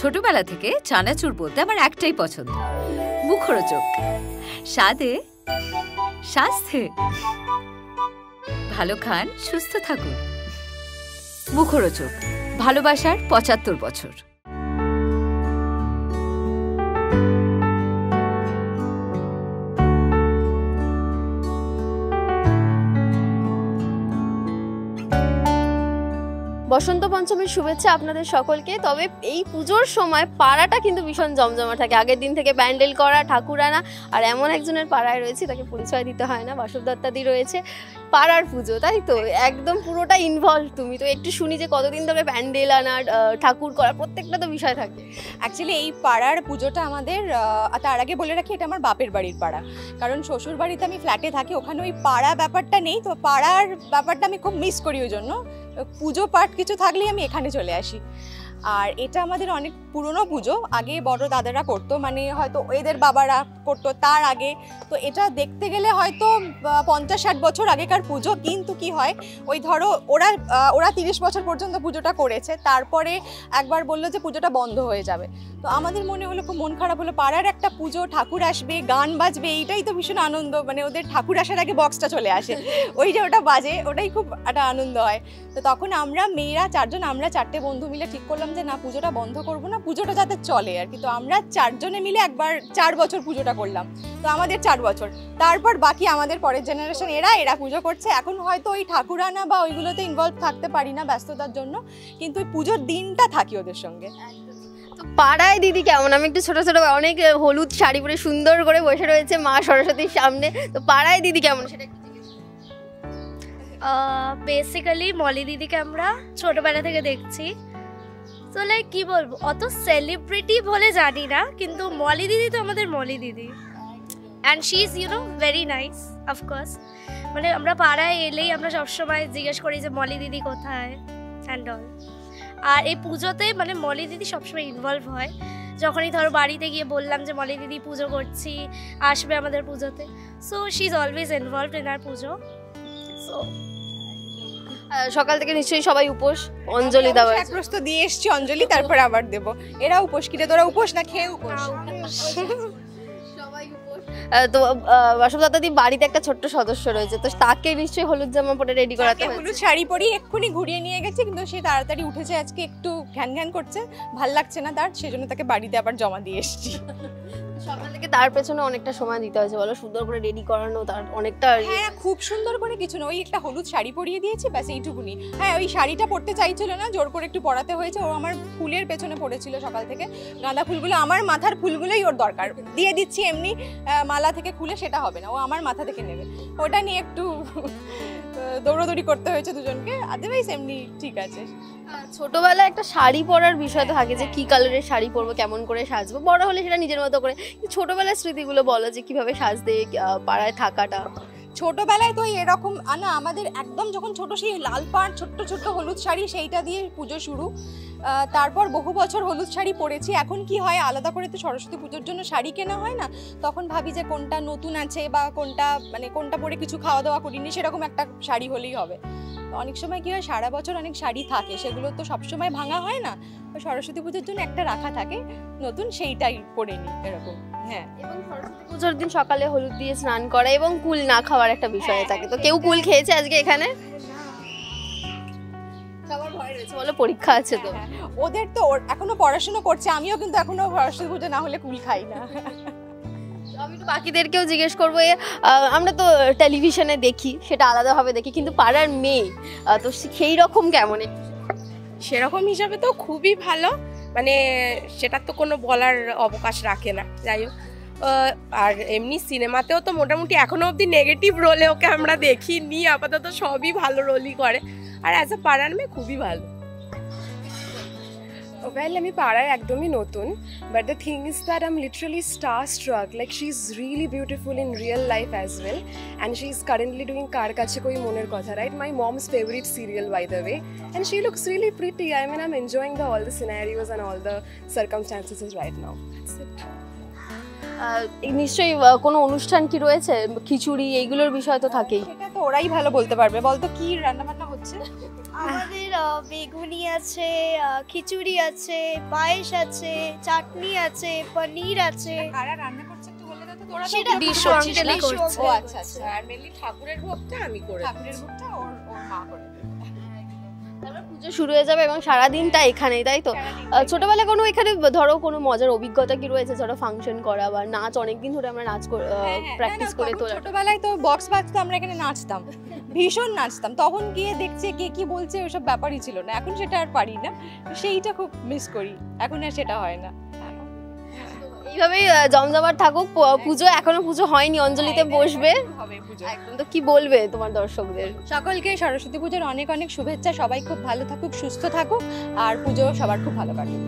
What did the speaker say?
ছোটবেলা থেকে চানাচুর বলতে আমার একটাই পছন্দ, মুখরোচক, স্বাদে স্বাস্থ্যে। ভালো খান, সুস্থ থাকুন। মুখরোচক, ভালোবাসার ৭৫ বছর। বসন্ত পঞ্চমীর শুভেচ্ছা আপনাদের সকলকে। তবে এই পুজোর সময় পাড়াটা কিন্তু ভীষণ জমজমা থাকে। আগের দিন থেকে প্যান্ডেল করা, ঠাকুর আনা, আর এমন একজনের পাড়ায় রয়েছে, তাকে পরিচয় দিতে হয় না, বাসব দত্তাদি রয়েছে। পাড়ার পুজো, তাই তো? একদম পুরোটা ইনভলভ তুমি তো। একটু শুনি যে কতদিন ধরে প্যান্ডেল আনা, ঠাকুর করা, প্রত্যেকটা তো বিষয় থাকে। অ্যাকচুয়ালি এই পাড়ার পুজোটা আমাদের, তার আগে বলে রাখি, এটা আমার বাপের বাড়ির পাড়া। কারণ শ্বশুর বাড়িতে আমি ফ্ল্যাটে থাকি, ওখানে ওই পাড়া ব্যাপারটা নেই, তো পাড়ার ব্যাপারটা আমি খুব মিস করি। ওই জন্য পুজো পাঠ কিছু থাকলেই আমি এখানে চলে আসি। আর এটা আমাদের অনেক পুরনো পুজো, আগে বড় দাদারা করতো, মানে হয়তো এদের বাবারা করতো তার আগে। তো এটা দেখতে গেলে হয়তো ৫০-৬০ বছর আগেকার পুজো। কিন্তু কি হয়, ওই ধরো ওরা ৩০ বছর পর্যন্ত পুজোটা করেছে, তারপরে একবার বললো যে পুজোটা বন্ধ হয়ে যাবে। তো আমাদের মনে হলো, খুব মন খারাপ হলো, পাড়ার একটা পুজো, ঠাকুর আসবে, গান বাজবে, এইটাই তো ভীষণ আনন্দ। মানে ওদের ঠাকুর আসার আগে বক্সটা চলে আসে, ওই যে ওটা বাজে, ওটাই খুব একটা আনন্দ হয়। তো তখন আমরা মেয়েরা চারজন, আমরা ৪টে বন্ধু মিলে ঠিক করলাম যে না, পুজোটা বন্ধ করবো না, পুজোটা যাতে চলে আর কি। তো আমরা ৪ জনে মিলে একবার ৪ বছর পুজোটা করলাম। তো আমাদের ৪ বছর, তারপর বাকি আমাদের পরের জেনারেশন এরা পুজো করছে। এখন হয়তো ওই ঠাকুর আনা বা ওইগুলোতে ইনভলভ থাকতে পারি না ব্যস্ততার জন্য, কিন্তু ওই পুজোর দিনটা থাকি ওদের সঙ্গে। তো পাড়ায় দিদি কেমন? আমি একটু ছোট ছোট অনেক হলুদ শাড়ি পরে সুন্দর করে বসে রয়েছে মা সরস্বতীর সামনে। তো পাড়ায় দিদি কেমন সেটা একটু বেসিক্যালি মলি দিদিকে আমরা ছোটবেলা থেকে দেখছি। তো লাইক কি বলবো, অত সেলিব্রিটি বলে জানি না, কিন্তু মলি দিদি তো আমাদের মলি দিদি। And she is very nice of course. মানে আমরা পাড়ায় এলেই আমরা সবসময় জিজ্ঞেস করি যে মলি দিদি কোথায় অ্যান্ড অল। আর এই পুজোতে মানে মলি দিদি সবসময় ইনভলভ হয়। যখনই ধরো বাড়িতে গিয়ে বললাম যে মলি দিদি পুজো করছি, আসবে আমাদের পুজোতে, so she is always involved in our Puja. So সকাল থেকে নিশ্চয়ই সবাই উপোস, অঞ্জলি দেওয়া, এক প্রস্ত দিয়ে এসছি অঞ্জলি, তারপর আবার দেবো। এরা উপোস, কিরে তোরা উপোস না খেয়ে উপোস? তো বাসব দাদাদি বাড়িতে একটা ছোট্ট সদস্য রয়েছে, তো তাকে নিশ্চয়ই হলুদ জামা পরে রেডি করাতে হবে। হলুদ শাড়ি পরি এক্ষুনি ঘুরিয়ে নিয়ে গেছে, কিন্তু সে তাড়াতাড়ি উঠেছে আজকে, একটু ঘ্যান ঘ্যান করছে, ভাল লাগছে না তার, সেজন্য তাকে বাড়িতে আবার জমা দিয়ে এসছি। সকাল থেকে তার পেছনে অনেকটা সময় দিতে হয়েছে বলো, সুন্দর করে রেডি করানো, তার অনেকটা। হ্যাঁ, খুব সুন্দর করে কিছু না, ওই একটা হলুদ শাড়ি পরিয়ে দিয়েছি, ব্যাস এইটুকুনি। হ্যাঁ, ওই শাড়িটা পরতে চাইছিল না, জোর করে একটু পরাতে হয়েছে। ও আমার ফুলের পেছনে পড়েছিল সকাল থেকে, গাঁদা ফুলগুলো, আমার মাথার ফুলগুলোই ওর দরকার, দিয়ে দিচ্ছি এমনি মালা থেকে খুলে, সেটা হবে না, ও আমার মাথা থেকে নেবে। ওটা নিয়ে একটু দৌড়াদৌড়ি করতে হয়েছে দুজনকে, আদারওয়াইজ এমনি ঠিক আছে। ছোটবেলায় একটা শাড়ি পরার বিষয় তো থাকে যে কি কালারের শাড়ি পরবো, কেমন করে সাজবো। বড় হলে সেটা নিজের মতো করে, ছোটবেলার স্মৃতিগুলো বলো যে কিভাবে সাজতে, পাড়ায় থাকাটা। ছোটবেলায় তো এরকম না, আমাদের একদম যখন ছোট, সেই লাল পাড় ছোট্ট ছোট্ট হলুদ শাড়ি, সেইটা দিয়ে পুজো শুরু। তারপর বহু বছর হলুদ শাড়ি পরেছি। এখন কি হয়, আলাদা করে তো সরস্বতী পুজোর জন্য শাড়ি কেনা হয় না, তখন ভাবি যে কোনটা নতুন আছে বা কোনটা পরে কিছু খাওয়া দাওয়া করিনি, সেরকম একটা শাড়ি হলেই হবে। অনেক সময় কি হয়, সারা বছর অনেক শাড়ি থাকে, সেগুলো তো সবসময় ভাঙা হয় না, সরস্বতী পুজোর জন্য একটা রাখা থাকে নতুন, সেইটাই পরে নিই এরকম। হ্যাঁ, এবং সরস্বতী পুজোর দিন সকালে হলুদ দিয়ে স্নান করা এবং কুল না খাওয়ার একটা বিষয় থাকে। তো কেউ কুল খেয়েছে আজকে এখানে? সবার ভয় রয়েছে বলো, পরীক্ষা আছে তো। ওদের তো এখনো পড়াশোনা করছে, আমিও কিন্তু এখনো সরস্বতী পুজো না হলে কুল খাই না। আমি তো বাকিদেরকেও জিজ্ঞেস করবো, আমরা তো টেলিভিশনে দেখি, সেটা আলাদাভাবে দেখি, কিন্তু পাড়ার মেয়ে তো সেই রকম কেমন? সেরকম হিসাবে তো খুবই ভালো, মানে সেটা তো কোনো বলার অবকাশ রাখে না। যাই হোক, আর এমনি সিনেমাতেও তো মোটামুটি এখনো অবধি নেগেটিভ রোলে ওকে আমরা দেখিনি, আপাতত সবই ভালো রোলই করে। আর অ্যাজ এ পাড়ার মেয়ে খুবই ভালো। Well, আমি পাড়ায় একদমই নতুন, but the thing is that I'm literally starstruck. Like, she's really beautiful in real life as well, and she's currently doing Kar Kache Koi Moner Kotha, right? My mom's favorite serial, by the way, and she looks really pretty. I mean, I'm enjoying all the scenarios and all the circumstances right now. That's it. নিশ্চয়ই কোনো অনুষ্ঠান কি রয়েছে, খিচুড়ি এইগুলোর বিষয় তো থাকেই। সেটা তো ওরাই ভালো বলতে পারবে। বলতো কি রান্না বান্না হচ্ছে? আমাদের বেগুনি আছে, খিচুড়ি আছে, পায়েস আছে, চাটনি আছে, পনির আছে। কারা রান্না করছে একটু বলে দাও তো। তোরা তো সেটা পুরো বিশ্ব করছিস অঞ্জলি না? করছে। ও আচ্ছা আচ্ছা। আর মেনলি ঠাকুরের ভোগটা আমি করে ঠাকুরের ভোগটা ওর মা করে দেবে। তারপর পুজো শুরু হয়ে যাবে এবং সারাদিনটা এখানেই, তাই তো? ছোটবেলায় কোনো এখানে ধরো কোনো মজার অভিজ্ঞতা কি রয়েছে, ধরো ফাংশন করা বা নাচ? অনেকদিন ধরে আমরা নাচ প্র্যাকটিস করে তোলা। ছোটবেলায় তো বক্স বাজতো, আমরা এখানে নাচতাম, ভীষণ নাচতাম। তখন গিয়ে দেখছে কে কি বলছে ওসব ব্যাপারই ছিল না, এখন সেটা আর পারি না, সেইটা খুব মিস করি, এখন আর সেটা হয় না। এইভাবেই জমজমাট থাকুক পুজো। এখনো পুজো হয়নি, অঞ্জলিতে বসবে হবে পুজো। একদম। তো কি বলবে তোমার দর্শকদের? সকলকে সরস্বতী পুজোর অনেক অনেক শুভেচ্ছা। সবাই খুব ভালো থাকুক, সুস্থ থাকুক, আর পুজো সবার খুব ভালো কাটুক।